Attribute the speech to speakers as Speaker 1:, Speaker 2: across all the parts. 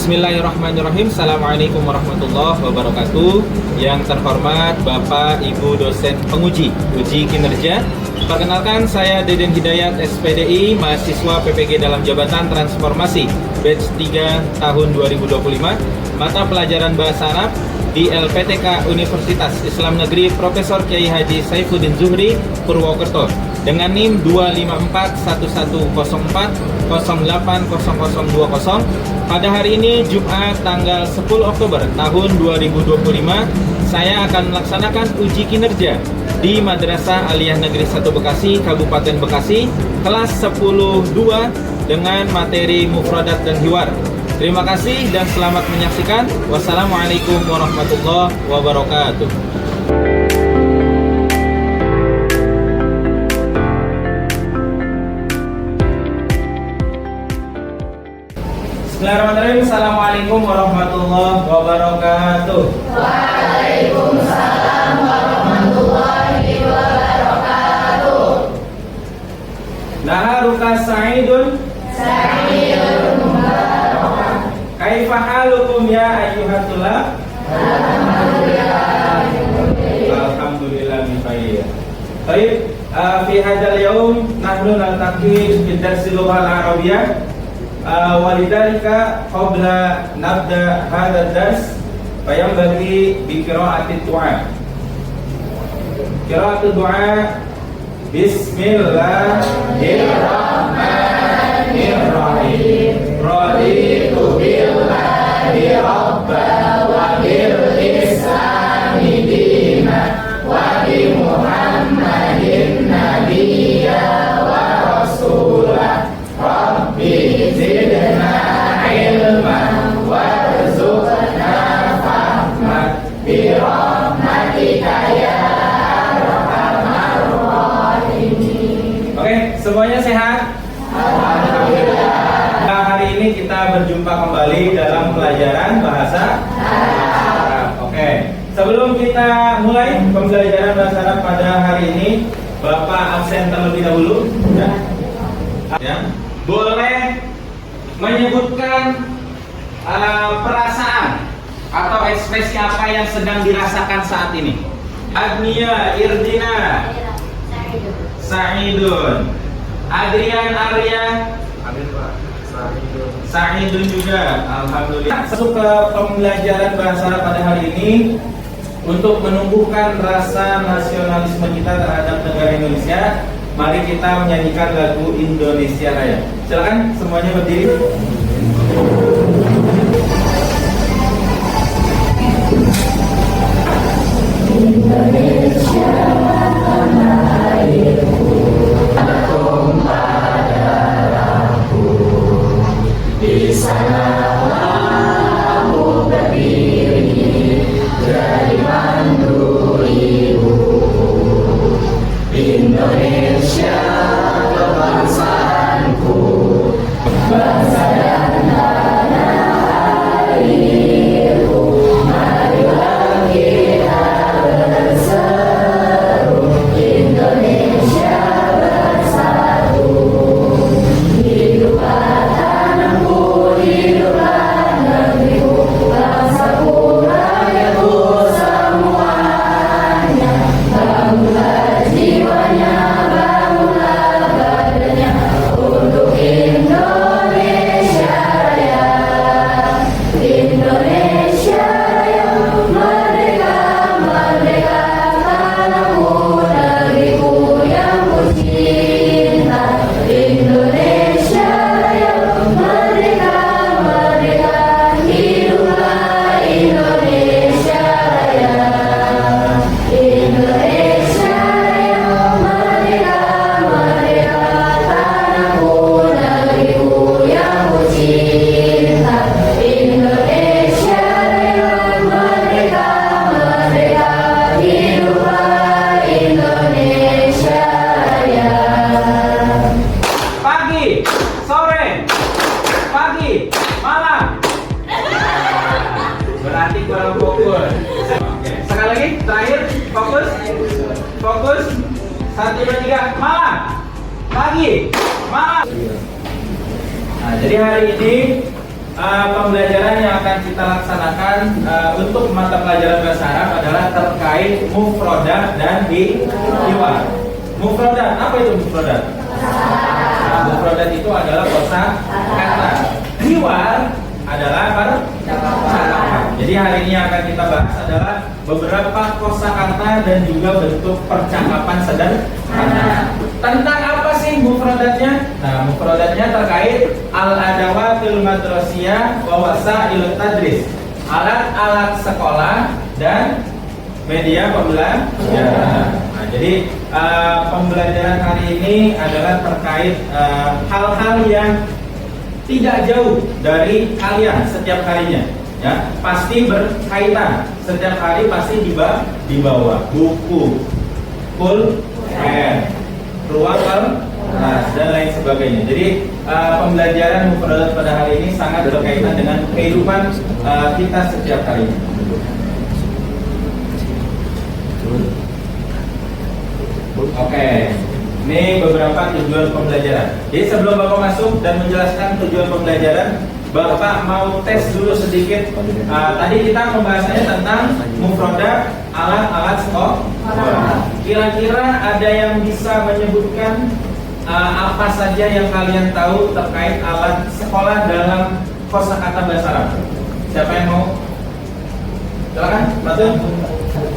Speaker 1: Bismillahirrahmanirrahim. Assalamualaikum warahmatullahi wabarakatuh. Yang terhormat Bapak Ibu dosen penguji uji kinerja, perkenalkan saya Deden Hidayat SPDI, mahasiswa PPG dalam jabatan transformasi batch 3 tahun 2025, mata pelajaran bahasa Arab di LPTK Universitas Islam Negeri Profesor Kiai Haji Saifuddin Zuhri Purwokerto dengan NIM 2541104080020. Pada hari ini Jumat tanggal 10 Oktober tahun 2025, saya akan melaksanakan uji kinerja di Madrasah Aliyah Negeri 1 Bekasi, Kabupaten Bekasi, kelas 10-2 dengan materi mufradat dan hiwar. Terima kasih dan selamat menyaksikan. Wassalamualaikum warahmatullahi wabarakatuh. Bismillahirrahmanirrahim. Assalamualaikum warahmatullahi wabarakatuh.
Speaker 2: Waalaikumsalam warahmatullahi wabarakatuh.
Speaker 1: Naharuka sa'idun
Speaker 2: Mubarak.
Speaker 1: kaifa halukum ya ayyuhat tulab? Alhamdulillah bikhair. Baik, fi hadzal yaum nahnu naltaqi fi darsil lughal arabiyyah. Walidhalika qabla nabda hadzal dars fayanbaghi bi qira'ati du'a. Qira'atu du'a Bismillahirrahmanirrahim. Raditu billahi rabba wa bil islami dina wa bi Muhammadin nabiyya wa rasulah. Rabbi zidna ilman warzuqna fahman bi rahmatika ya arhamar rahimin. Oke, semuanya sehat? Alhamdulillah. Nah, hari ini kita berjumpa kembali dalam pelajaran bahasa Arab. Oke, sebelum kita mulai pembelajaran bahasa Arab pada hari ini, Bapak absen terlebih dahulu, ya. Boleh menyebutkan perasaan atau ekspresi apa yang sedang dirasakan saat ini. Agnia, Irdina, Sa'idun, Adrian, Arya, Sa'idun juga. Alhamdulillah. Masuk ke pembelajaran bahasa Arab pada hari ini untuk menumbuhkan rasa nasionalisme kita terhadap negara Indonesia. Mari kita menyanyikan lagu Indonesia Raya. Silakan semuanya berdiri.
Speaker 2: Indonesia tanah airku, tumpah darahku. Di sana aku berdiri dari mandu ibu. Indonesia kebangsaanku, bangsa dan tanah airku. Marilah kita berseru, Indonesia bersatu. Hiduplah tanahku, hiduplah negeriku, bangsaku, rakyatku semuanya. Bangunlah jiwanya, bangunlah badannya untuk Indonesia Raya. Indonesia Raya, merdeka, merdeka, tanahku, negeriku yang ku cinta. Indonesia Raya, merdeka, merdeka, hiduplah Indonesia Raya. Indonesia Raya, merdeka, merdeka, tanahku, negeriku yang ku cinta. Indonesia Raya, merdeka, merdeka, hiduplah Indonesia Raya.
Speaker 1: Pagi, sore, pagi, malam. Berarti kurang fokus. Oke, sekali lagi, terakhir, fokus, fokus. 1, 2, 3, malam, pagi, malam. Nah, jadi hari ini pembelajaran yang akan kita laksanakan untuk mata pelajaran bahasa Arab adalah terkait mufrodat dan hiwar. Mufrodat, apa itu mufrodat? Mufrodat itu adalah kosa kata. Hiwar adalah percakapan. Jadi hari ini yang akan kita bahas adalah beberapa kosakata dan juga bentuk percakapan sederhana. Tentang apa sih mufradatnya? Nah, mufradatnya terkait al-adawatul madrasiyah wa wasailut tadris, alat-alat sekolah dan media pembelajaran. Nah, jadi pembelajaran hari ini adalah terkait hal-hal yang tidak jauh dari kalian setiap harinya, ya, pasti berkaitan. Setiap hari pasti dibawa buku, pulpen, ruang kelas dan lain sebagainya. Jadi pembelajaran mufradat pada hari ini sangat berkaitan dengan kehidupan kita setiap harinya. Oke. Ini beberapa tujuan pembelajaran. Jadi sebelum Bapak masuk dan menjelaskan tujuan pembelajaran, Bapak mau tes dulu sedikit. Tadi kita pembahasannya tentang mufradat, alat-alat sekolah. Kira-kira ada yang bisa menyebutkan apa saja yang kalian tahu terkait alat sekolah dalam kosakata bahasa Arab? Siapa yang mau? Silakan, Betul.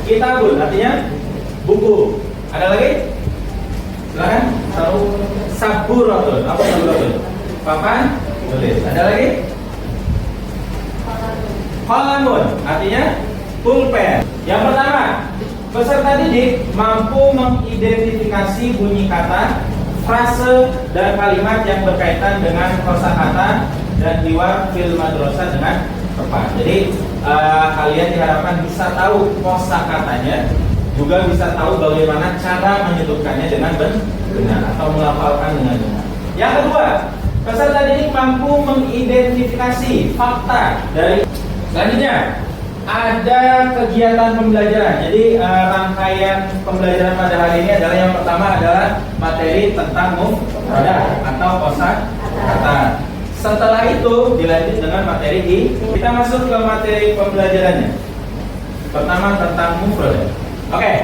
Speaker 1: Kitabun artinya buku. Ada lagi? Silakan. Tahu saburatun. Apa saburatun? Papan tulis. Ada lagi? Qalamun artinya pulpen. Yang pertama, peserta didik mampu mengidentifikasi bunyi kata, frase dan kalimat yang berkaitan dengan kosakata dan hiwar fil madrasah dengan tepat. Jadi kalian diharapkan bisa tahu kosakatanya, juga bisa tahu bagaimana cara menyebutkannya dengan benar atau melafalkan dengan benar. Yang kedua, peserta didik mampu mengidentifikasi fakta dari. Selanjutnya, ada kegiatan pembelajaran. Jadi rangkaian pembelajaran pada hari ini adalah yang pertama adalah materi tentang mufradat atau kosakata. Setelah itu dilanjut dengan materi kita masuk ke materi pembelajarannya. Pertama tentang mufradat. Oke,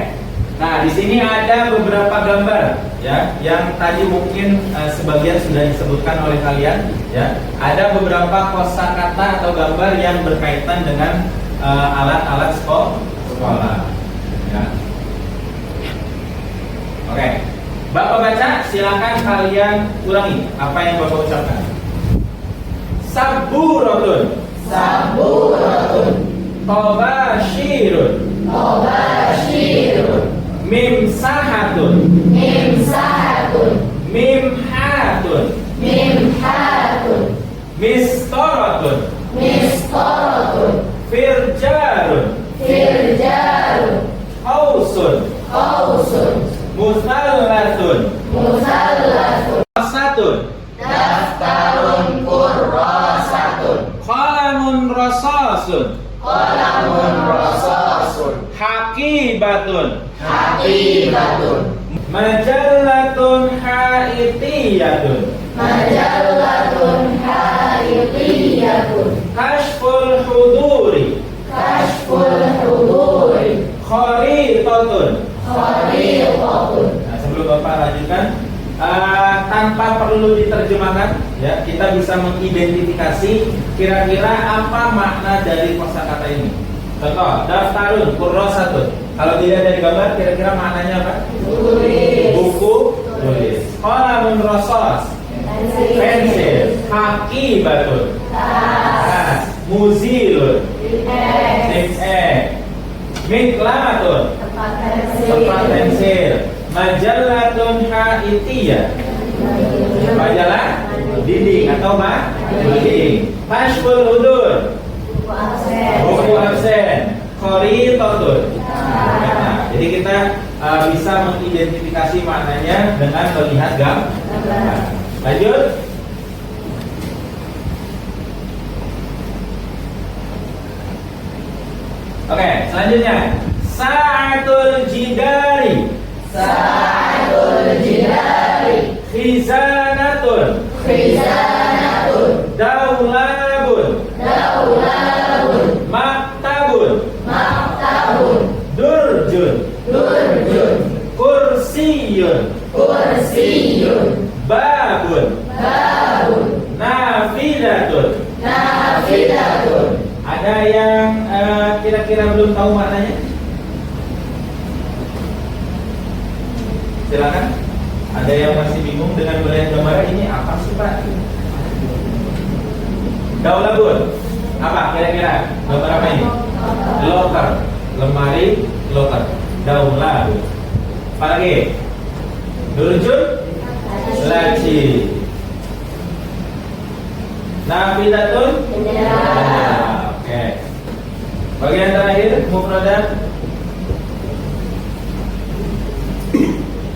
Speaker 1: nah di sini ada beberapa gambar, ya, yang tadi mungkin sebagian sudah disebutkan oleh kalian, ya. Ada beberapa kosakata atau gambar yang berkaitan dengan alat-alat sekolah, ya. Oke, Bapak baca, silakan kalian ulangi apa yang Bapak ucapkan. Saburatun,
Speaker 2: Saburatun,
Speaker 1: Tobashirun,
Speaker 2: Tobashirun,
Speaker 1: Mimsahatun,
Speaker 2: Mimsahatun,
Speaker 1: Mimhatun,
Speaker 2: Mimhatun,
Speaker 1: Mistoratun,
Speaker 2: Mistoratun,
Speaker 1: Firjarun,
Speaker 2: Firjarun,
Speaker 1: Qausun,
Speaker 2: Qausun,
Speaker 1: Musallatun,
Speaker 2: Musallatun,
Speaker 1: Rasatun,
Speaker 2: Daftarun Kurrasatun,
Speaker 1: Qalamun Rasasun,
Speaker 2: Qalamun Rasasun,
Speaker 1: Haqibatun,
Speaker 2: Haqibatun,
Speaker 1: Majallatun Haitiyatun,
Speaker 2: Majallatun Haitiyatun,
Speaker 1: Kashful Huduri,
Speaker 2: Kashful Huduri,
Speaker 1: Kharitatun.
Speaker 2: Kharitatun.
Speaker 1: Nah, sebelum Bapak lanjutkan, tanpa perlu diterjemahkan, ya, kita bisa mengidentifikasi kira-kira apa makna dari kosakata ini. Contoh, daftarun, kurrasatun. Kalau dilihat dari gambar, kira-kira maknanya apa?
Speaker 2: Tulis.
Speaker 1: Buku, tulis. Qalamun rasas, pensil. Haqibatun, tas. Muzilun, miklamatun, tempat pensil. Majallatun haitiyah, majalah dinding atau dinding. Kashful hudur, buku absen. Kharitatun. Nah, jadi kita bisa mengidentifikasi maknanya dengan melihat gambar. Lanjut. Oke, selanjutnya sa'atul jidari,
Speaker 2: Sa'atul Jidari,
Speaker 1: khizanatun,
Speaker 2: Khizanatun,
Speaker 1: daulabun, Kursiyun.
Speaker 2: Kursiyun.
Speaker 1: Babun.
Speaker 2: Babun.
Speaker 1: Nafidatun.
Speaker 2: Nafidatun.
Speaker 1: Ada yang kira-kira belum tahu maknanya? Silakan. Ada yang masih bingung dengan melihat gambar ini apa sih Pak? Daulabun. Apa kira-kira? Gambar apa ini? Loker. Lemari loker. Daulabun. Apa lagi? Durjun. Laci. Nafidatun. Oke. Bagian terakhir mufradat.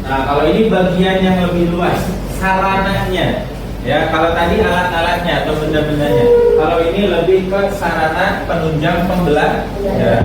Speaker 1: Nah, kalau ini bagian yang lebih luas, sarananya. Ya, kalau tadi alat-alatnya atau benda-bendanya. Kalau ini lebih ke sarana penunjang pembelajaran. Ya.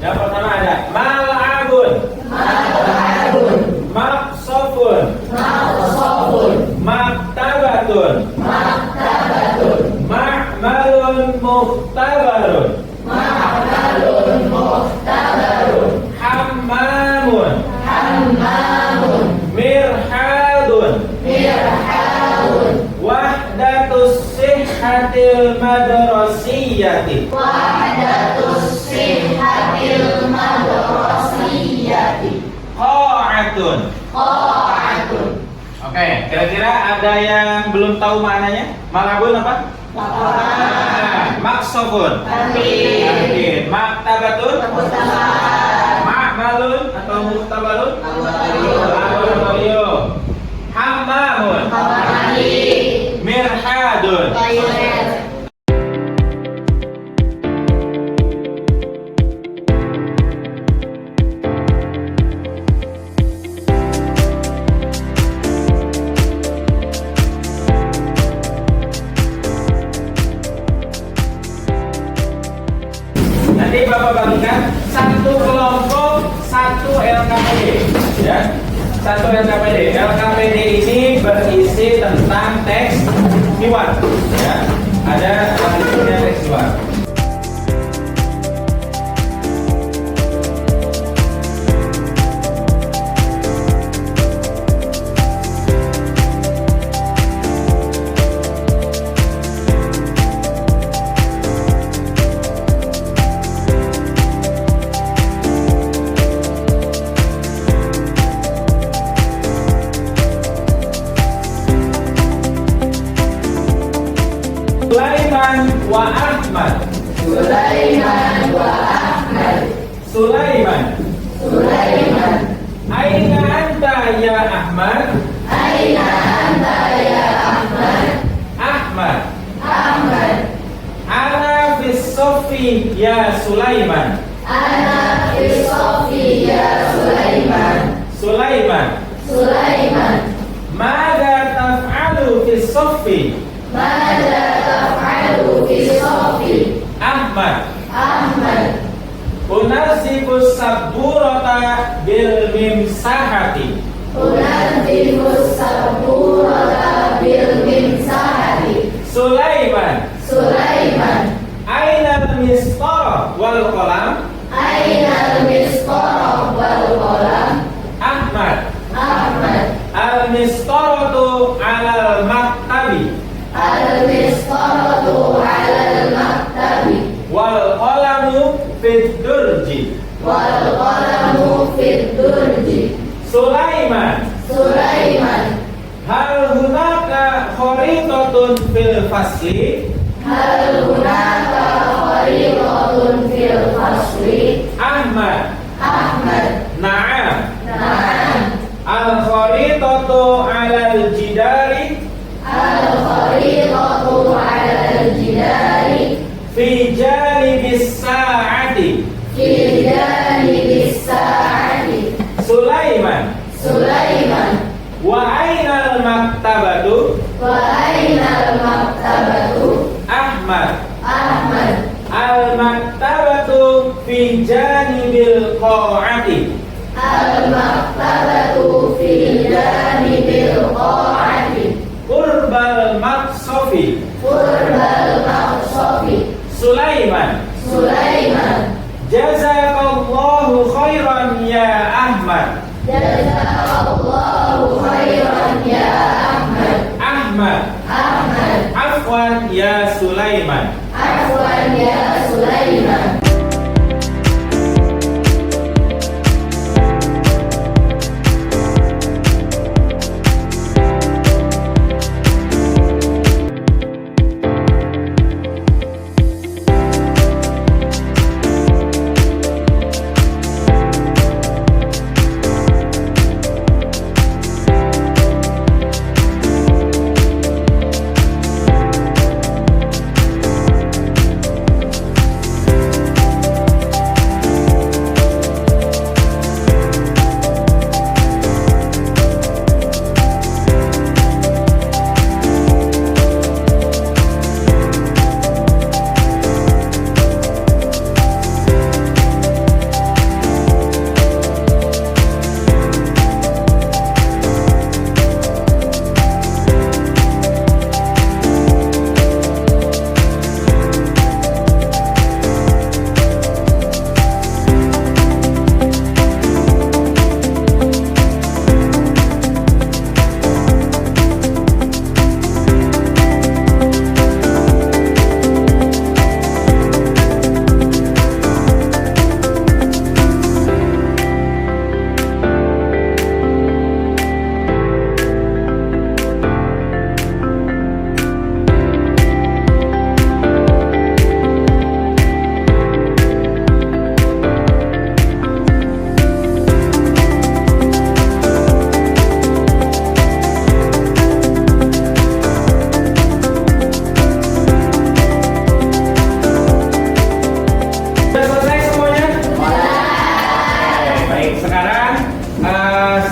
Speaker 1: Yang pertama ada mal'abun.
Speaker 2: Mal'abun.
Speaker 1: Maqsofun.
Speaker 2: Maqsofun.
Speaker 1: Maktabatun.
Speaker 2: Maktabatun.
Speaker 1: Ma'malun muhtabarun.
Speaker 2: Ma'malun muhtabarun.
Speaker 1: Hammamun.
Speaker 2: Hammamun.
Speaker 1: Mirhadun.
Speaker 2: Mirhadun.
Speaker 1: Wahdatus sihhatil madrasiyati.
Speaker 2: Wahdatus sihhatil madrasiyati.
Speaker 1: Qa'atun.
Speaker 2: Qa'atun.
Speaker 1: Oke, kira-kira ada yang belum tahu maknanya? Malabun apa? Maksofun.
Speaker 2: Kantin.
Speaker 1: Maktabatun.
Speaker 2: Muhtabar.
Speaker 1: Ma'malun atau muhtabarun.
Speaker 2: Laboratorium.
Speaker 1: Laboratorium. Hammamun.
Speaker 2: Kamar mandi.
Speaker 1: Mirhadun.
Speaker 2: Toilet.
Speaker 1: Nanti Bapak bagikan satu kelompok satu LKPD, ya. Satu LKPD. LKPD ini berisi tentang teks hewan, ya. Ada isinya teks hewan. Sulaiman wa Ahmad.
Speaker 2: Sulaiman wa Ahmad.
Speaker 1: Sulaiman.
Speaker 2: Sulaiman.
Speaker 1: Aina anta ya Ahmad?
Speaker 2: Aina anta ya Ahmad?
Speaker 1: Ahmad.
Speaker 2: Ahmad.
Speaker 1: Ana fis sofi ya Sulaiman.
Speaker 2: Ana fi sofi ya Sulaiman.
Speaker 1: Sulaiman.
Speaker 2: Sulaiman.
Speaker 1: Mada taf'alu fis sofi?
Speaker 2: Mada taf'alu fi sofi?
Speaker 1: Ahmad.
Speaker 2: Ahmad.
Speaker 1: Unasibus saburata bil mimsahati.
Speaker 2: Unadhifu saburata bil mimsahati.
Speaker 1: Sulaiman.
Speaker 2: Sulaiman.
Speaker 1: Aina al-mistar wal qalam?
Speaker 2: Aina al-misqarah wal qalam?
Speaker 1: Ahmad.
Speaker 2: Ahmad.
Speaker 1: Al-mistaratu 'alal maktabi
Speaker 2: Al-misqaratu 'alal maktabi
Speaker 1: wal qalamu fid durji.
Speaker 2: wal qalamu fid durji.
Speaker 1: Sulaiman.
Speaker 2: Sulaiman.
Speaker 1: Hal hunaka kharitatun fil fasli?
Speaker 2: Hal hunaka kharitatun fil fasli?
Speaker 1: Ahmad.
Speaker 2: Ahmad.
Speaker 1: Na'am.
Speaker 2: Na'am.
Speaker 1: Al-kharitatu 'alal jidari
Speaker 2: Al-kharitatu 'alal jidari
Speaker 1: fi janibis sa'ati.
Speaker 2: fi janibis sa'ati.
Speaker 1: Sulaiman.
Speaker 2: Sulaiman.
Speaker 1: Wa aina al-maktabatu?
Speaker 2: Wa aina al-maktabatu?
Speaker 1: Ahmad.
Speaker 2: Ahmad.
Speaker 1: Al-maktabatu fi janibil qa'ati.
Speaker 2: Al-maktabatu fi janibil qa'ati.
Speaker 1: Qurbal maqsafi.
Speaker 2: Qurbal maqsafi.
Speaker 1: Sulaiman.
Speaker 2: Sulaiman.
Speaker 1: Jazakallahu khairan ya Ahmad.
Speaker 2: Jazakallahu Jazakallahu khairan ya Ahmad.
Speaker 1: Ahmad.
Speaker 2: Ahmad.
Speaker 1: Afwan ya Sulaiman.
Speaker 2: Afwan ya Sulaiman.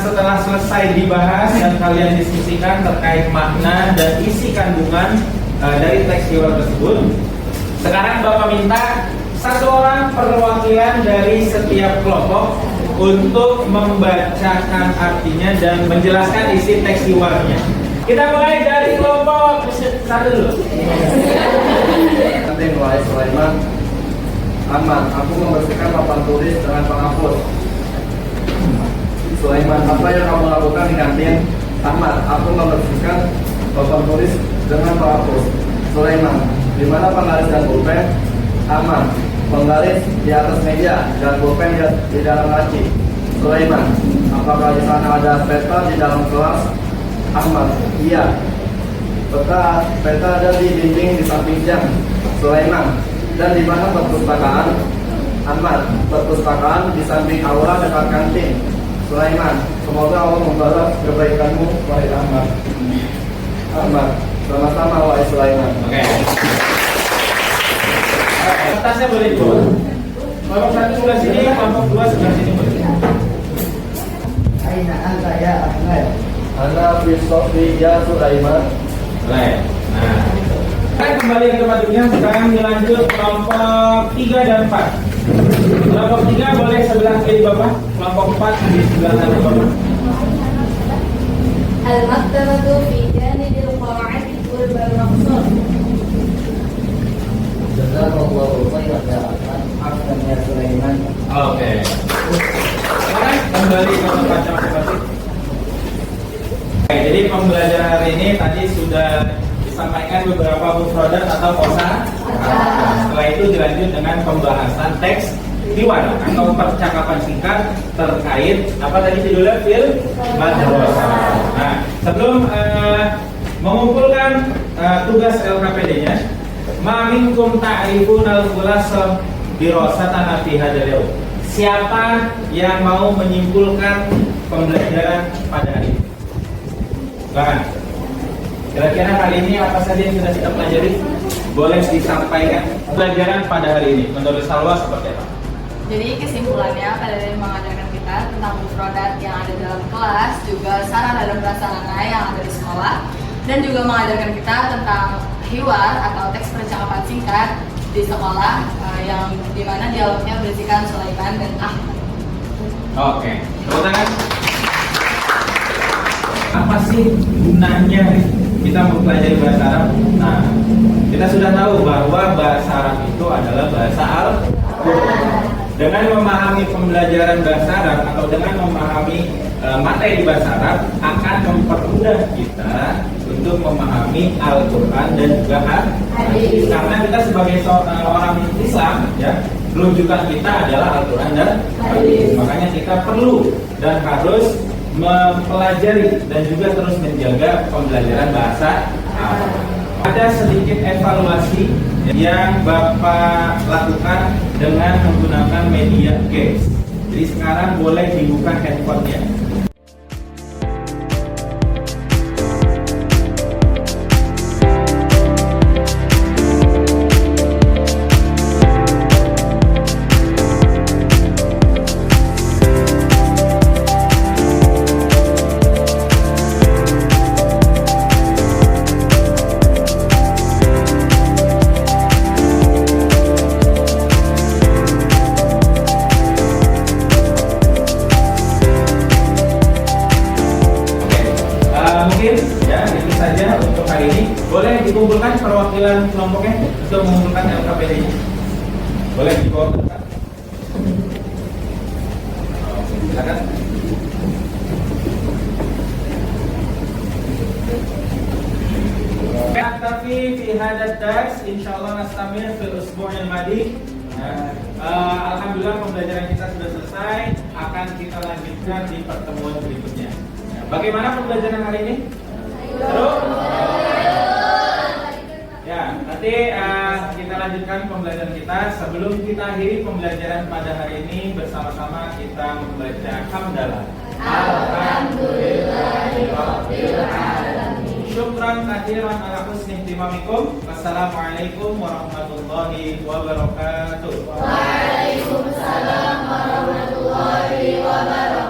Speaker 1: Setelah selesai dibahas dan kalian diskusikan terkait makna dan isi kandungan dari teks hiwar tersebut, sekarang Bapak minta satu orang perwakilan dari setiap kelompok untuk membacakan artinya dan menjelaskan isi teks hiwarnya. Kita mulai dari kelompok satu dulu.
Speaker 3: Kantin wahai Sulaiman. Aman, aku membersihkan papan tulis dengan penghapus. Sulaiman, apa yang kamu lakukan di kantin? Ahmad, aku membersihkan papan tulis dengan penghapus. Sulaiman, di mana penggaris dan pulpen? Ahmad, penggaris di atas meja dan pulpen di dalam laci. Sulaiman, apakah di sana ada peta di dalam kelas? Ahmad, iya. Peta ada di dinding di samping jam. Sulaiman, dan di mana perpustakaan? Ahmad, perpustakaan di samping aula dekat kantin. Sulaiman, semoga Allah membalas kebaikanmu, wahai Ahmad. Ahmad, sama-sama wahai Sulaiman.
Speaker 1: Oke. Kertasnya boleh dibawa. Kelompok satu sebelah sini, kelompok dua sebelah sini boleh.
Speaker 3: Aina anta ya Ahmad? Ana fi sofi ya Sulaiman.
Speaker 1: Baik. Nah, kita kembali ke tempat duduknya. Sekarang dilanjut kelompok 3 dan 4. Kelompok 3 boleh sebelah kiri Bapak. Kelompok 4 di sebelah kanan Bapak.
Speaker 2: Al-maktabatu fi janibil qawa'id qurbal maqsud.
Speaker 3: Jazakallahu khairan ya Ahmad ya Sulaiman.
Speaker 1: Oke. Sekarang kembali ke tempat masing-masing. Oke, jadi pembelajaran hari ini tadi sudah disampaikan beberapa mufradat atau kosa. Setelah itu dilanjut dengan pembahasan teks hiwar atau percakapan singkat terkait apa tadi judulnya fil madrasah. Nah, sebelum mengumpulkan tugas LKPD-nya, ma minkum ta'rifuna al-khulasa dirasatan fi hadzal yawm. Siapa yang mau menyimpulkan pembelajaran pada hari ini? Silakan. Kira-kira kali ini apa saja yang sudah kita pelajari? Boleh disampaikan pelajaran pada hari ini. Menurut Salwa seperti apa?
Speaker 4: Jadi kesimpulannya pada dari mengajarkan kita tentang mufradat yang ada dalam kelas, juga sarana dan prasarana yang ada di sekolah, dan juga mengajarkan kita tentang hiwar atau teks percakapan singkat di sekolah yang dimana dialognya berisikan Sulaiman dan Ahmad.
Speaker 1: Oke, tepuk tangan. Apa sih gunanya kita mempelajari bahasa Arab? Nah, kita sudah tahu bahwa bahasa Arab itu adalah bahasa Al-Quran. Dengan memahami pembelajaran bahasa Arab atau dengan memahami materi bahasa Arab akan mempermudah kita untuk memahami Al-Quran dan juga hadis. Karena kita sebagai orang Islam, ya, rujukan kita adalah Al-Quran dan hadis. Makanya kita perlu dan harus mempelajari dan juga terus menjaga pembelajaran bahasa Arab. Ada sedikit evaluasi yang Bapak lakukan dengan menggunakan media games. Jadi sekarang boleh dibuka handphonenya. Mungkin ya itu saja untuk hari ini. Boleh dikumpulkan perwakilan kelompoknya untuk mengumpulkan LKPD-nya. Boleh dikumpulkan. Silakan. Tapi di hadad dars insyaallah nastamir fil usbu'il madi. Alhamdulillah pembelajaran kita sudah selesai, akan kita lanjutkan di pertemuan berikutnya. Bagaimana pembelajaran hari ini? Terus? Ya, nanti kita lanjutkan pembelajaran kita. Sebelum kita akhiri pembelajaran pada hari ini, bersama-sama kita membaca hamdalah. Alhamdulillahirabbil alamin. Syukran katsiran ala husni ihtimamikum. Wassalamualaikum warahmatullahi wabarakatuh.
Speaker 2: Waalaikumsalam warahmatullahi wabarakatuh.